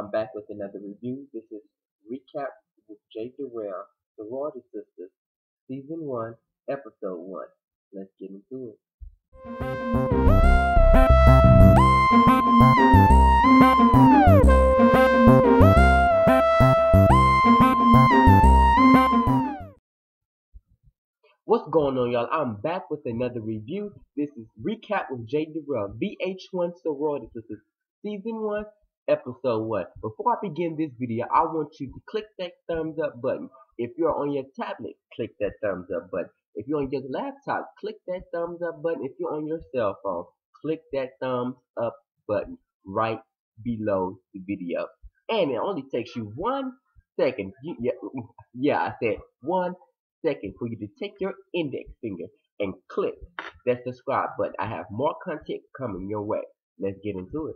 I'm back with another review. This is Recap with J.DAREL, Sorority Sisters, Season 1, Episode 1. Let's get into it. What's going on, y'all? I'm back with another review. This is Recap with J.DAREL, VH1 Sorority Sisters, Season 1, Episode 1. Before I begin this video, I want you to click that thumbs up button. If you're on your tablet, click that thumbs up button. If you're on your laptop, click that thumbs up button. If you're on your cell phone, click that thumbs up button right below the video. And it only takes you 1 second. I said 1 second for you to take your index finger and click that subscribe button. I have more content coming your way. Let's get into it.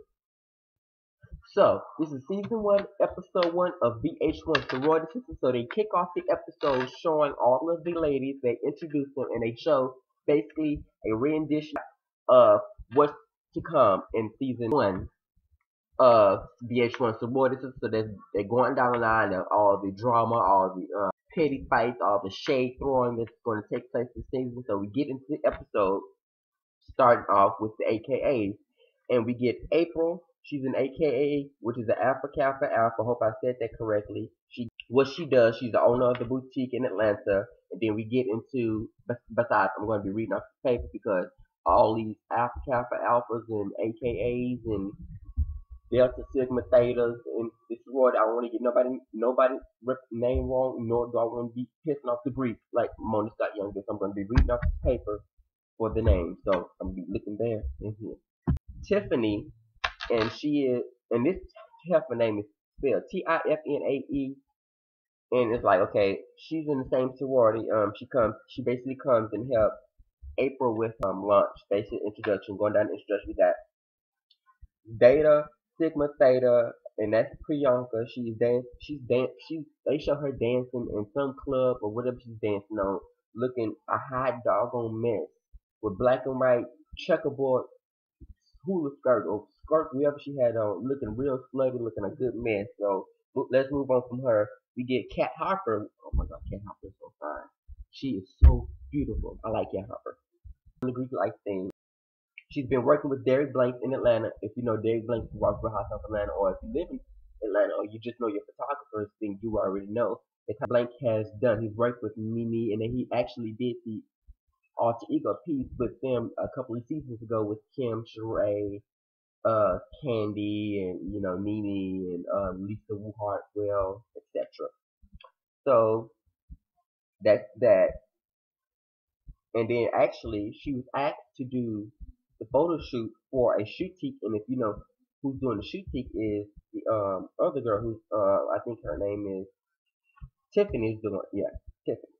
So, this is Season 1, Episode 1 of VH1 Sorority Sisters. So, they kick off the episode showing all of the ladies. They introduce them and they show basically a rendition of what's to come in Season 1 of VH1 Sorority Sisters. So, they're going down the line of all the drama, all the petty fights, all the shade throwing that's going to take place this season. So, we get into the episode starting off with the AKAs. And we get April. She's an AKA, which is an Alpha Kappa Alpha. Hope I said that correctly. What she does, she's the owner of the boutique in Atlanta. And then we get into, besides, I'm going to be reading off the paper because all these Alpha Kappa Alphas and AKAs and Delta Sigma Thetas and this sorority, I don't want to get nobody name wrong, nor do I want to be pissing off the Greek like Mona Scott Young. So I'm going to be reading off the paper for the name. So I'm going to be looking there and here. Tiffany, and this heifer name is spelled Tiffnae, and it's like, okay, she's in the same sorority. She basically comes and helps April with lunch, basic introduction, going down the introduction. We got Theta, Sigma Theta, and that's Priyanka. They show her dancing in some club or whatever she's dancing on, looking a hot doggone mess with black and white checkerboard hula skirt or skirt, whatever she had on, looking real slutty, looking a good mess. So let's move on from her. We get Kat Harper. Oh my God, Kat Harper is so fine. She is so beautiful. I like Kat Harper. The Greek life thing. She's been working with Derek Blanks in Atlanta. If you know Derek Blanks from Rockville House of Atlanta, or if you live in Atlanta, or you just know your photographers, thing you already know that Blank has done. He's worked with Mimi, and then he actually did the alter ego piece with them a couple of seasons ago with Kim, Sheree, Candy, and Nene, and Lisa Wu Hartwell, etc. So that's that. And then actually she was asked to do the photo shoot for a shootique, and if you know who's doing the shootique is the other girl who's I think her name is Tiffany is doing, yeah, Tiffany.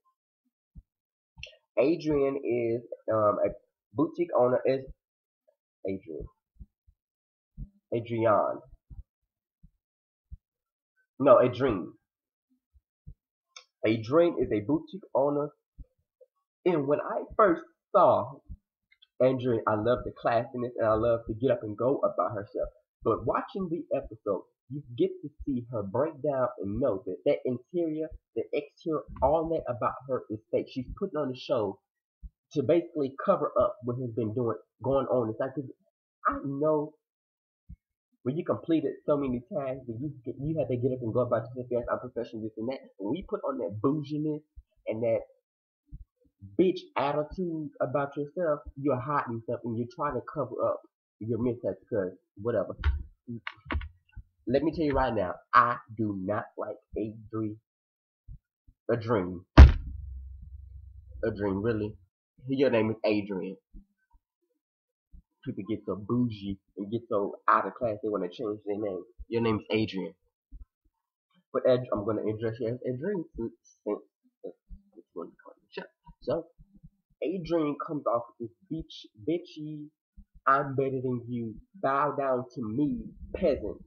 Adrian is a boutique owner. Is Adrian. No, Adrian. Adrian is a boutique owner. And when I first saw Adrian, I love the classiness and I love to get up and go about herself. But watching the episode, you get to see her break down and know that that interior, the exterior, all that about her is fake. She's putting on the show to basically cover up what has been going on inside. Because I know when you completed so many tasks that you have to get up and go about yourself. Yes, I'm professional, this and that. When we put on that bouginess and that bitch attitude about yourself, you're hiding something. You're trying to cover up your mistakes because whatever. Let me tell you right now, I do not like a dream, really. Your name is Adrian. People get so bougie and get so out of class they want to change their name. Your name is Adrian. But I'm going to address you as Adrian since it's one to call you. So, Adrian comes off with this bitchy, I'm better than you, bow down to me, peasant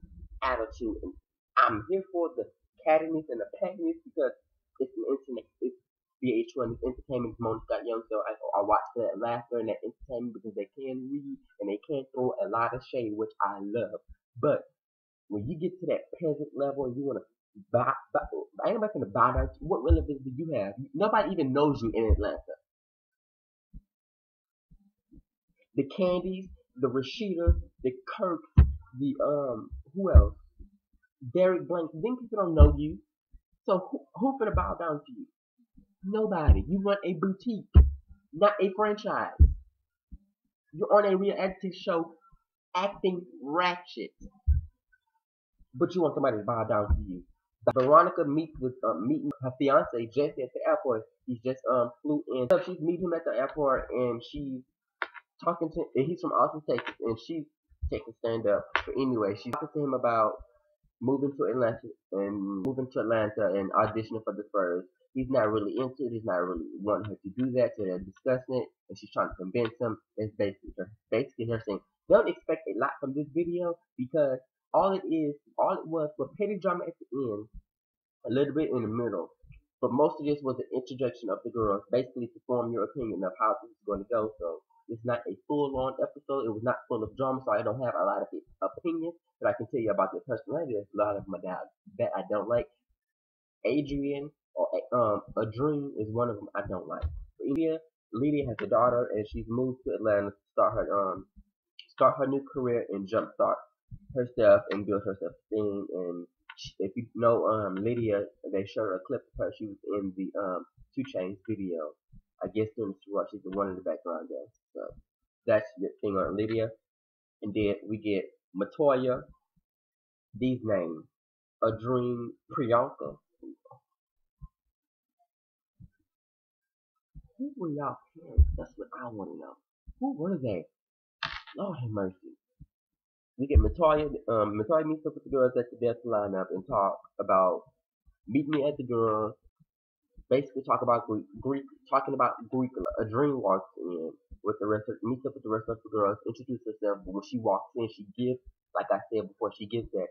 attitude. And I'm here for the cattiness and the pettiness because it's an internet, it's VH1, it's entertainment, it's Mona Scott Young, so I watch that laughter and that entertainment because they can read and they can throw a lot of shade, which I love. But When you get to that peasant level and you want to buy, ain't nobody gonna buy down to you. What relevance do you have? Nobody even knows you in Atlanta. The Candies, the Rashidas, the Kirks, the who else? Derek Blank. Then people don't know you. So who finna bow down to you? Nobody. You run a boutique, not a franchise. You're on a reality show acting ratchet, but you want somebody to bow down to you. Veronica meets with meeting her fiance Jesse at the airport. He's just flew in. So she's meeting him at the airport and she's talking to. And he's from Austin, Texas, and she's taking stand up. But anyway, she's talking to him about moving to Atlanta and auditioning for the Spurs. He's not really into it. He's not really wanting her to do that. So they're discussing it, and she's trying to convince him. It's basically her saying, "Don't expect a lot from this video because all it was petty drama at the end, a little bit in the middle, but most of this was an introduction of the girls, basically to form your opinion of how this is going to go. So it's not a full-on episode. It was not full of drama, so I don't have a lot of opinions, but I can tell you about their personality. There's a lot of them that I don't like. Adrian or a Dream is one of them I don't like. Lydia has a daughter, and she's moved to Atlanta to start her new career and jumpstart herself and build her self-esteem. And if you know Lydia, they showed a clip of her. She was in the 2 Chainz video. I guess during the Sorority, she's the one in the background there. So that's the thing on Lydia. And then we get Matoya. These names: A Dream, Priyanka. Who were y'all parents? That's what I want to know. Who were they? Lord have mercy. We get Matoya. Matoya meets up with the girls at the desk lineup and talk about meet me at the girls. Basically, talking about Greek. A Dream walks in with the rest of, meets up with the rest of the girls, introduces herself. But when she walks in, she gives, like I said before, she gives that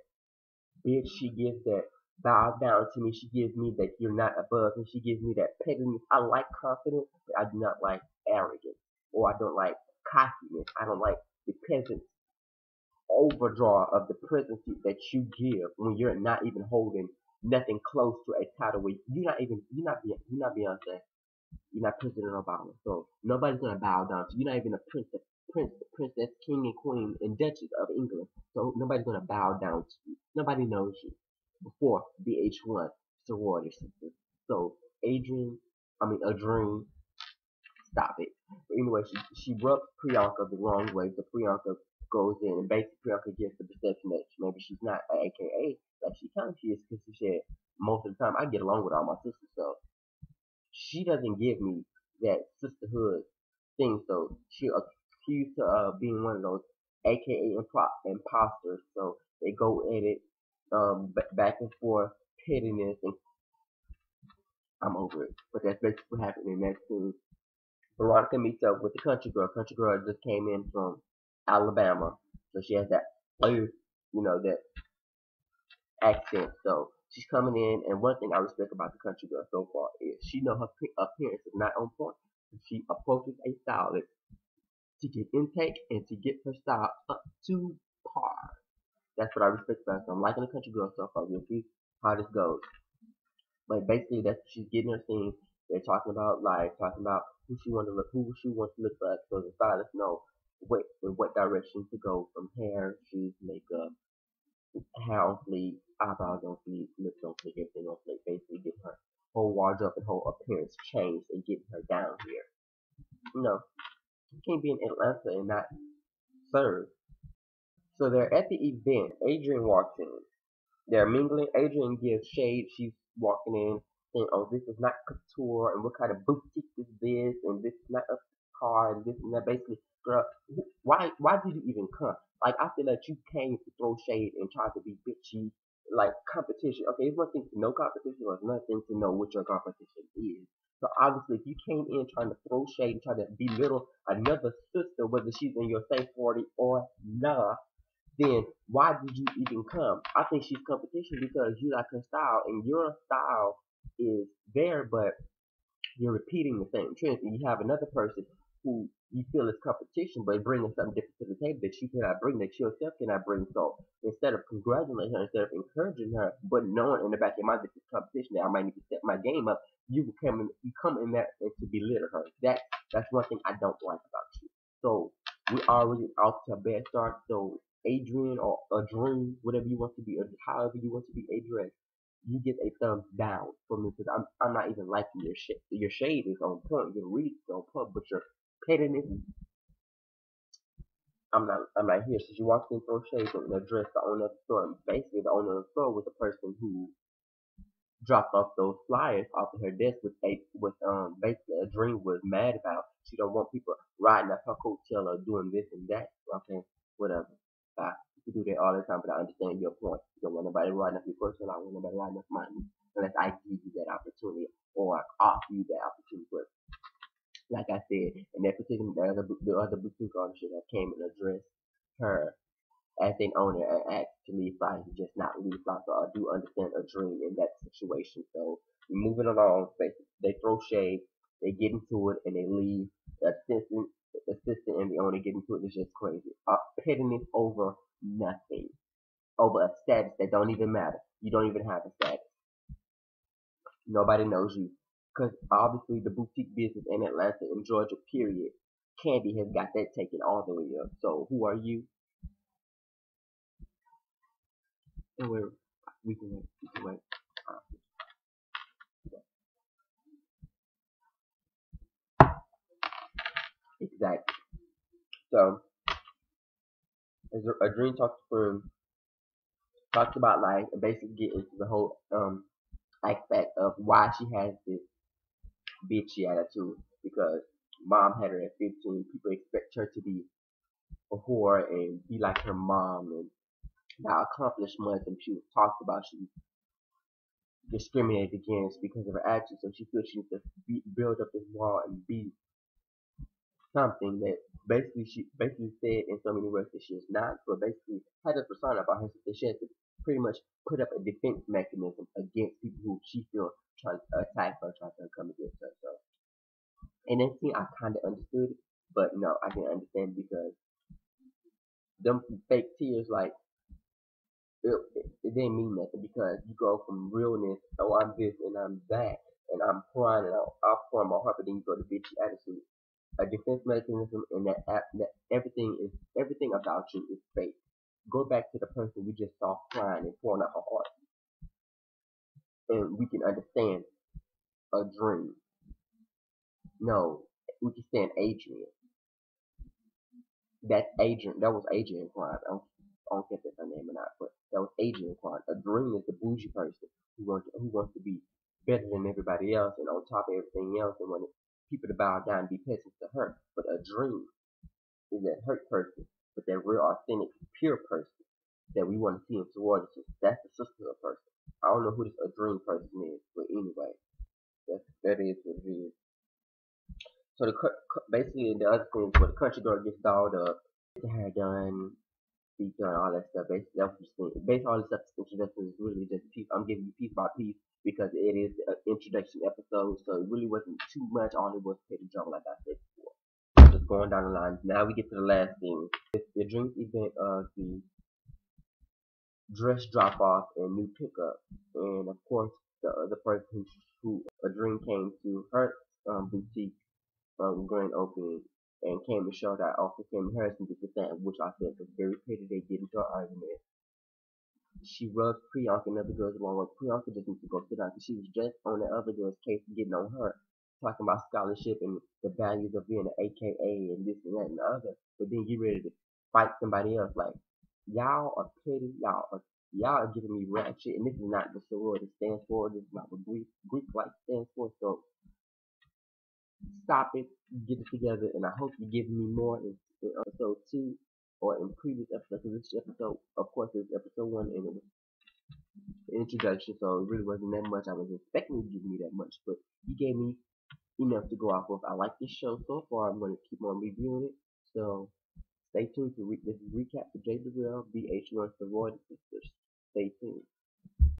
bitch. She gives that bow down to me. She gives me that you're not above me. She gives me that pettiness. I like confidence, but I do not like arrogance, or I don't like cockiness. I don't like the peasant overdraw of the presidency that you give when you're not even holding nothing close to a title where you're not Beyonce, you're not President Obama, so nobody's gonna bow down to you. You're not even a princess, king and queen and duchess of England, so nobody's gonna bow down to you. Nobody knows you before VH1 sorority sisters. So A Dream, stop it. But anyway, she rubs Priyanka the wrong way, so Priyanka goes in, and basically Priyanka gets the perception that maybe she's not an AKA, like she kind of is, because she said most of the time I get along with all my sisters, so she doesn't give me that sisterhood thing, so she accused her of being one of those AKA imposters, so they go at it, back and forth, pettiness, and I'm over it. But that's basically what happened in that scene. Veronica meets up with the country girl. Country girl just came in from Alabama, so she has that, that accent. So she's coming in, and one thing I respect about the country girl so far is she know her appearance is not on point. She approaches a stylist to get intake and to get her style up to par. That's what I respect about her. So I'm liking the country girl so far. We'll see how this goes. But basically, that's what she's getting her scene. They're talking about life, talking about who she wants to look like, so the stylist know what direction to go, from hair, shoes, makeup, hair on fleek, eyebrows on fleek, lips on fleek, everything on fleek. Basically, getting her whole wardrobe and whole appearance changed and getting her down here. You can't be in Atlanta and not serve. So they're at the event. Adrian walks in. They're mingling. Adrian gives shade. She's walking in saying, "Oh, this is not couture, and what kind of boutique is this, and this is not a car, and this and that." Basically, girl, why did you even come? Like, I feel like you came to throw shade and try to be bitchy, like competition. Okay, it's one thing to know competition, or it's another thing to know what your competition is. So obviously, if you came in trying to throw shade and try to belittle another sister, whether she's in your same party or not, then why did you even come? I think she's competition because you like her style, and your style is there, but you're repeating the same trends. And you have another person who you feel is competition, but bringing something different to the table that you cannot bring, that you yourself cannot bring. So instead of congratulating her, instead of encouraging her, but knowing in the back of your mind that this competition that I might need to step my game up, you come in there and to belittle her. That's one thing I don't like about you. So we already off to a bad start. So Adrian or Adrian, whatever you want to be, or however you want to be Adrian, you get a thumbs down from me because I'm not even liking your shade. Your shade is on point, your read is on point, but your pettiness, I'm not here. So she walked in throw shade and addressed the owner of the store. And basically, the owner of the store was the person who dropped off those flyers off of her desk with basically a dream was mad about. She don't want people riding up her coattail or doing this and that. Okay, whatever. You can do that all the time, but I understand your point. You don't want nobody riding up your coattail. I don't want nobody riding up mine unless I give you that opportunity or offer you that opportunity. But like I said, in that particular the other boutique ownership that came and addressed her as an owner and asked to leave flies, just not leave flies. So I do understand a dream in that situation. So we moving along. They throw shade, they get into it, and they leave. The assistant and the owner get into it. It's just crazy. Pitting it over nothing, over a status that don't even matter. You don't even have a status. Nobody knows you. Because obviously the boutique business in Atlanta and Georgia, period, Candy has got that taken all the way up. So who are you? And we can wait. We can wait. Exactly. So, as a dream talks from talks about life and basically get into the whole aspect of why she has this bitchy attitude because mom had her at 15. People expect her to be a whore and be like her mom and now accomplishments and she was talked about she was discriminated against because of her attitude. So she feels she needs to build up this wall and be something that basically she basically said in so many words that she is not, but basically had a persona about her that she has to pretty much put up a defense mechanism against people who she feels trying to attack her, trying to come against her. So, and then see, I kind of understood it, but no, I didn't understand because them fake tears, like it didn't mean nothing because you go from realness, oh I'm this and I'm that, and I'm crying and I'll pour my heart, but then you go to bitchy attitude, a defense mechanism, and that everything about you is fake. Go back to the person we just saw crying and pouring out her heart, and we can understand a dream. No, we can stand Adrian. That's Adrian. That was Adrian crying. I don't care if that's her name or not, but that was Adrian crying. A dream is the bougie person who wants to be better than everybody else and on top of everything else and want people to bow down and be peasants to her. But a dream is that hurt person, but that real authentic, pure person that we want to see in sorority. So that's the sisterhood person. I don't know who this a dream person is, but anyway, that is what it is. So basically the other thing is where the country girl gets dolled up, get her hair done, feet done, all that stuff. Basically, that's what you're saying. Basically, all this stuff introduction is really just piece. I'm giving you piece by piece because it is an introduction episode, so it really wasn't too much. All it was petty drama, like I said before. Just going down the line. Now we get to the last thing. It's the drinks event of the dress drop off and new pickup, and of course the other person who a dream came to her boutique grand opening and came to show that also came to hers and did the same, which I said was very petty. They get into an argument. She rubs Priyanka and other girls along with Priyanka just needs to go sit down because she was just on the other girl's case getting on her, talking about scholarship and the values of being an AKA and this and that and the other. But then you ready to fight somebody else. Like y'all are petty, y'all are giving me ratchet, and this is not the sorority stands for. This is not what Greek life stands for. So stop it, get it together, and I hope you give me more in episode 2 or in previous episodes. This episode, of course, is episode 1, and it was the introduction, so it really wasn't that much. I was expecting you to give me that much, but you gave me enough to go off of. I like this show so far. I'm going to keep on reviewing it, so stay tuned to this recap for J.DAREL, VH1 Sorority Sisters. Stay tuned.